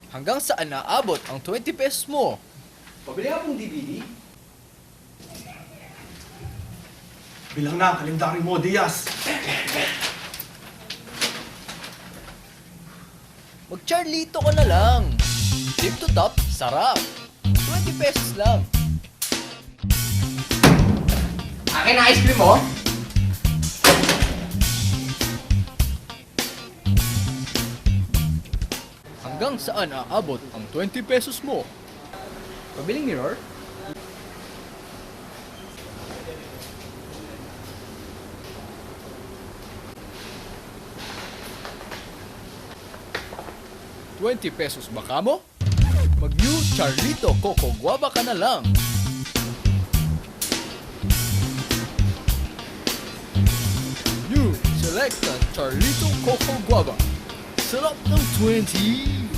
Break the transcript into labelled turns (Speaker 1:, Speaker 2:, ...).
Speaker 1: Hanggang saan naabot ang 20 pesos mo?
Speaker 2: Pabili nga pong DVD. Bilang na ang kalendaryo mo, Diaz.
Speaker 1: Mag-Charlito ka na lang. Tip to top, sarap. 20 pesos lang.
Speaker 3: Akin na ice cream mo?
Speaker 1: Hanggang saan aabot ang 20 pesos mo?
Speaker 3: Pabiling mirror?
Speaker 1: ₱20 ba ka mo? Mag-new Charlito Coco Guava ka na lang. New Selecta Charlito Coco Guava. Sarap ng 20!